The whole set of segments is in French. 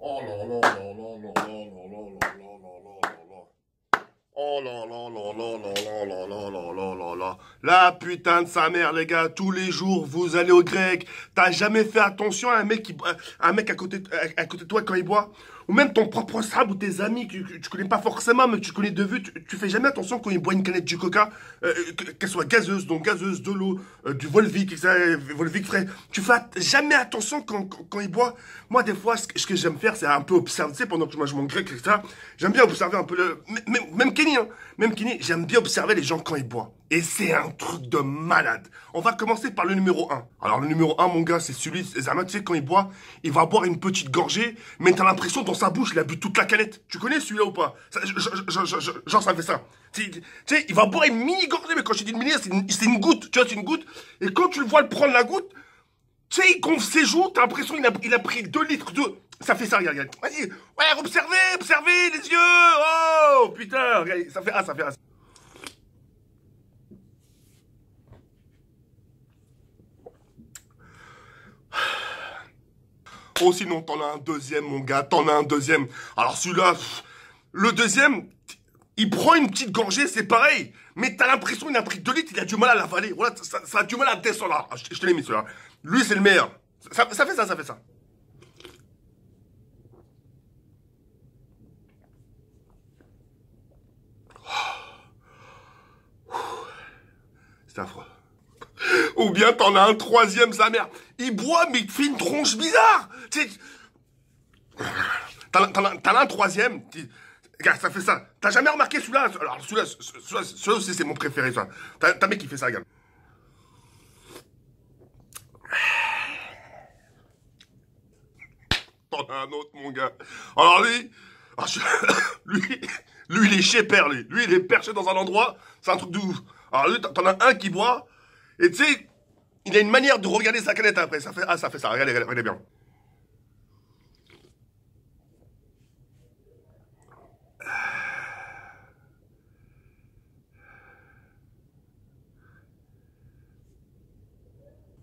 Oh là là là là là là là là là là là là. Oh là là là là là là là là là là là là. La putain de sa mère, les gars. Tous les jours, vous allez au grec. T'as jamais fait attention à un mec à côté de toi quand il boit? Ou même ton propre sable ou tes amis que tu connais pas forcément, mais que tu connais de vue. Tu fais jamais attention quand il boit une canette de coca, qu'elle soit gazeuse, donc gazeuse, de l'eau, du Volvic, Volvic frais. Tu fais jamais attention quand il boit. Moi, des fois, ce que j'aime faire, c'est un peu observer, tu sais, pendant que je mange mon grec, etc. J'aime bien observer un peu même Kenny, hein. Même Kenny, j'aime bien observer les gens quand ils boivent. Et c'est un truc de malade. On va commencer par le numéro un. Alors, le numéro un, mon gars, c'est celui, Zama, tu sais, quand il boit, il va boire une petite gorgée, mais t'as l'impression, dans sa bouche, il a bu toute la canette. Tu connais celui-là ou pas? Genre, ça fait ça. Tu sais, il va boire une mini gorgée, mais quand je dis une mini, c'est une goutte. Tu vois, c'est une goutte. Et quand tu le vois le prendre la goutte, tu sais, il gonfle ses joues, t'as l'impression qu'il a pris 2 litres d'eau. Ça fait ça, regarde, regarde. Vas-y, ouais, observez, les yeux. Oh, putain, regarde, ça fait A. Oh, sinon, t'en as un deuxième, mon gars, t'en as un deuxième. Alors, celui-là, le deuxième, il prend une petite gorgée, c'est pareil. Mais t'as l'impression qu'il a pris 2 litres, il a du mal à l'avaler. Voilà, ça a du mal à descendre là. Je te l'ai mis, celui-là. Lui, c'est le meilleur. Ça fait ça, ça fait ça. C'est affreux. Ou bien t'en as un troisième, sa mère. Il boit, mais il te fait une tronche bizarre. Tu sais, t'en as un troisième. Regarde, ça fait ça. T'as jamais remarqué celui-là? Alors, celui-là aussi, c'est mon préféré, ça. T'as un mec qui fait ça, regarde. T'en as un autre, mon gars. Alors, lui, ah, lui, lui, il est chez père, lui. Lui, il est perché dans un endroit. C'est un truc de ouf. Alors, lui, t'en as un qui boit. Et tu sais, il a une manière de regarder sa canette après. Ça fait ça. Regardez, regardez bien.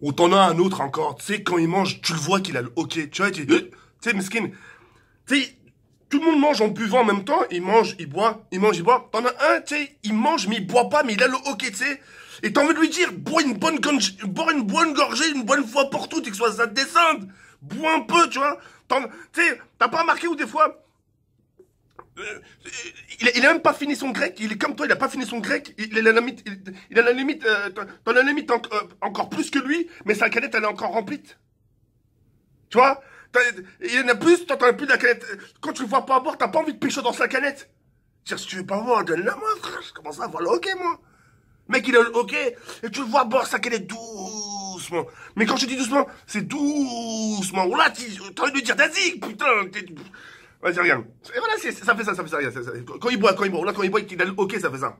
Ou t'en as un autre encore, tu sais, quand il mange, tu le vois qu'il a le hockey, tu vois, tu sais, mesquine, tu sais, tout le monde mange en buvant en même temps, il mange, il boit, il mange, il boit. T'en as un, tu sais, il mange, mais il boit pas, mais il a le hockey, tu sais. Et t'as envie de lui dire, bois une bonne gorgée, une bonne fois pour toutes, et que ça descende. Bois un peu, tu vois. Tu sais, t'as pas remarqué où des fois, euh, il a même pas fini son grec, il est comme toi, il a pas fini son grec, il a la limite, il a la limite, t'en as la limite encore plus que lui, mais sa canette elle est encore remplie. Tu vois? Il y en a plus, t'en as plus de la canette. Quand tu le vois pas boire, t'as pas envie de pécho dans sa canette. Dire, si tu veux pas boire, donne-la moi, frère. Je commence à avoir le hockey, moi. Mec, il a le hockey, et tu le vois boire sa canette doucement. Mais quand je dis doucement, c'est doucement. Oh là, t'as envie de lui dire, vas-y, putain. Vas-y, regarde. Et voilà, ça fait ça, ça fait ça, regarde. Quand il boit, là, quand il boit, qu'il a le hockey, ça fait ça.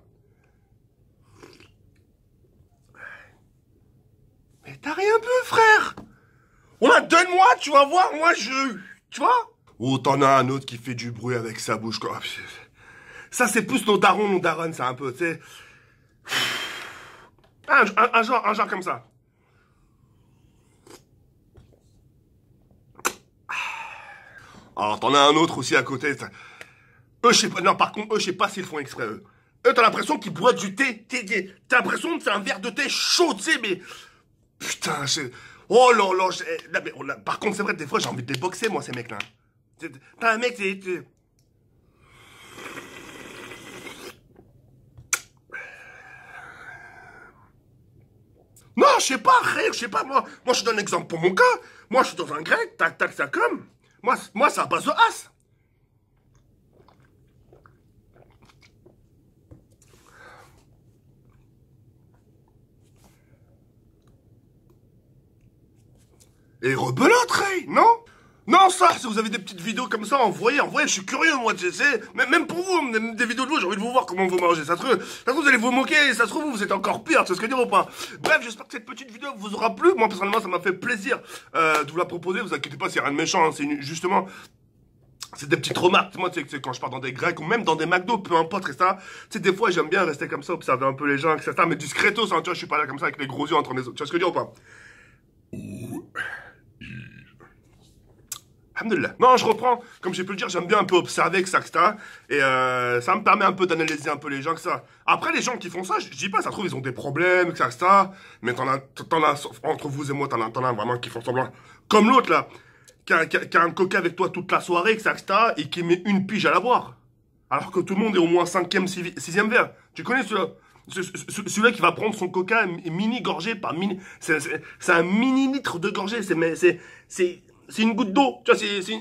Mais t'as rien bu, frère. Oh là, donne-moi, tu vas voir, moi, tu vois? Ou t'en as un autre qui fait du bruit avec sa bouche, quoi. Ça, c'est plus nos darons, nos darons, c'est un peu, tu sais. Un genre comme ça. Alors, t'en as un autre aussi à côté. Eux, je sais pas, non, par contre, eux, je sais pas s'ils font exprès, eux. Eux, t'as l'impression qu'ils boivent du thé. T'as l'impression que c'est un verre de thé chaud, tu sais, mais... Putain, oh là là, là, mais, par contre, c'est vrai, des fois, j'ai envie de les boxer, moi, ces mecs-là. T'as un mec, non, je sais pas, frère, je sais pas, moi. Moi, je te donne un exemple pour mon cas. Moi, je suis dans un grec, tac, tac, ça comme. Moi, c'est à base de as. Et rebelote, Ray, non? Non, ça, si vous avez des petites vidéos comme ça, envoyez, je suis curieux, moi, tu sais. Même pour vous, même des vidéos de vous, j'ai envie de vous voir comment vous mangez. Ça se trouve, vous allez vous moquer, ça se trouve, vous êtes encore pire, tu sais ce que je veux dire ou pas? Bref, j'espère que cette petite vidéo vous aura plu. Moi, personnellement, ça m'a fait plaisir de vous la proposer. Vous inquiétez pas, c'est rien de méchant, hein, justement... C'est des petites remarques, moi, tu sais, quand je pars dans des grecs ou même dans des McDo, peu importe, etc. Tu sais, des fois, j'aime bien rester comme ça, observer un peu les gens, etc. Mais discretos, hein, tu vois, je suis pas là comme ça avec les gros yeux entre mes... Tu vois ce que je veux dire ou pas? Alhamdoulilah. Non, je reprends. Comme j'ai pu le dire, j'aime bien un peu observer que ça, etc. Et ça me permet un peu d'analyser un peu les gens que ça. Après, les gens qui font ça, je dis pas, ça se trouve, ils ont des problèmes, que ça, etc. Mais entre vous et moi, t'en as vraiment qui font semblant. Comme l'autre, là, qui a un coca avec toi toute la soirée, que ça, etc. Et qui met une pige à la boire. Alors que tout le monde est au moins cinquième, sixième verre. Tu connais celui-là? Celui-là qui va prendre son coca mini gorgé par mini. C'est un mini litre de gorgée. C'est une goutte d'eau. Tu vois,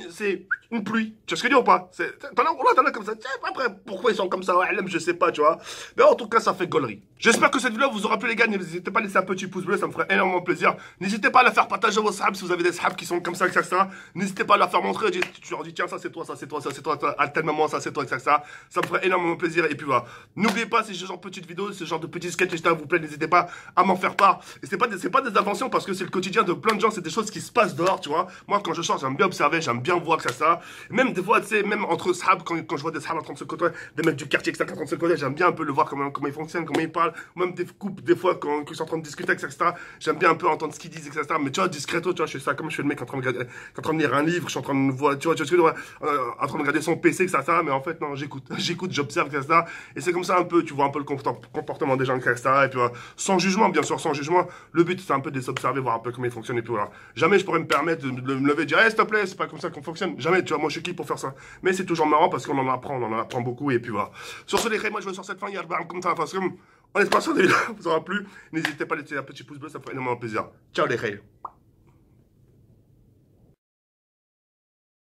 c'est une pluie. Tu vois ce que je veux dire ou pas? T'en as comme ça. Tiens, après, pourquoi ils sont comme ça? Ouais, je sais pas, tu vois. Mais en tout cas, ça fait gaulerie. J'espère que cette vidéo vous aura plu, les gars. N'hésitez pas à laisser un petit pouce bleu, ça me ferait énormément plaisir. N'hésitez pas à la faire partager à vos sahabs si vous avez des sahabs qui sont comme ça, etc. N'hésitez pas à la faire montrer. Tu leur dis, tiens, ça c'est toi, ça c'est toi, ça c'est toi, à tel moment, ça c'est toi, etc. Ça me ferait énormément plaisir. Et puis voilà. N'oubliez pas, si ce genre de petites vidéos, ce genre de petits sketchs, etc. vous plaît, n'hésitez pas à m'en faire part. Et c'est pas des inventions parce que c'est le quotidien de plein de gens, c'est des choses qui se passent dehors, tu vois. Moi, quand je sors, j'aime bien observer, j'aime bien voir que ça. Même des fois, tu sais, même entre sahabs, quand je vois des sahabs en train de se côtoyer, des mecs du quartier, etc. en train de se côtoyer, j'aime bien un peu le voir comment ils fonctionnent, comment ils parlent, même des couples, des fois, quand ils sont en train de discuter, etc. J'aime bien un peu entendre ce qu'ils disent, etc. Mais tu vois, discreto, tu vois, je fais ça comme je fais le mec en train de lire un livre, je suis en train de voir, tu vois, en train de regarder son PC, etc. Mais en fait, non, j'écoute, j'observe, etc. Et c'est comme ça un peu, tu vois un peu le comportement des gens, etc. Et puis voilà, sans jugement, bien sûr, sans jugement. Le but, c'est un peu de les observer, voir un peu comment ils fonctionnent. Et puis voilà. Jamais je pourrais me permettre de me lever et dire, hey, s'il te plaît, c'est pas comme ça qu'on fonctionne. Jamais, tu vois, moi je suis qui pour faire ça. Mais c'est toujours marrant parce qu'on en apprend beaucoup. Et puis voilà. Sur ce, les gars, moi je vais sur cette fin, comme ça, parce que on espère que cette vidéo vous aura plu. N'hésitez pas à laisser un petit pouce bleu, ça ferait énormément plaisir. Ciao les gars.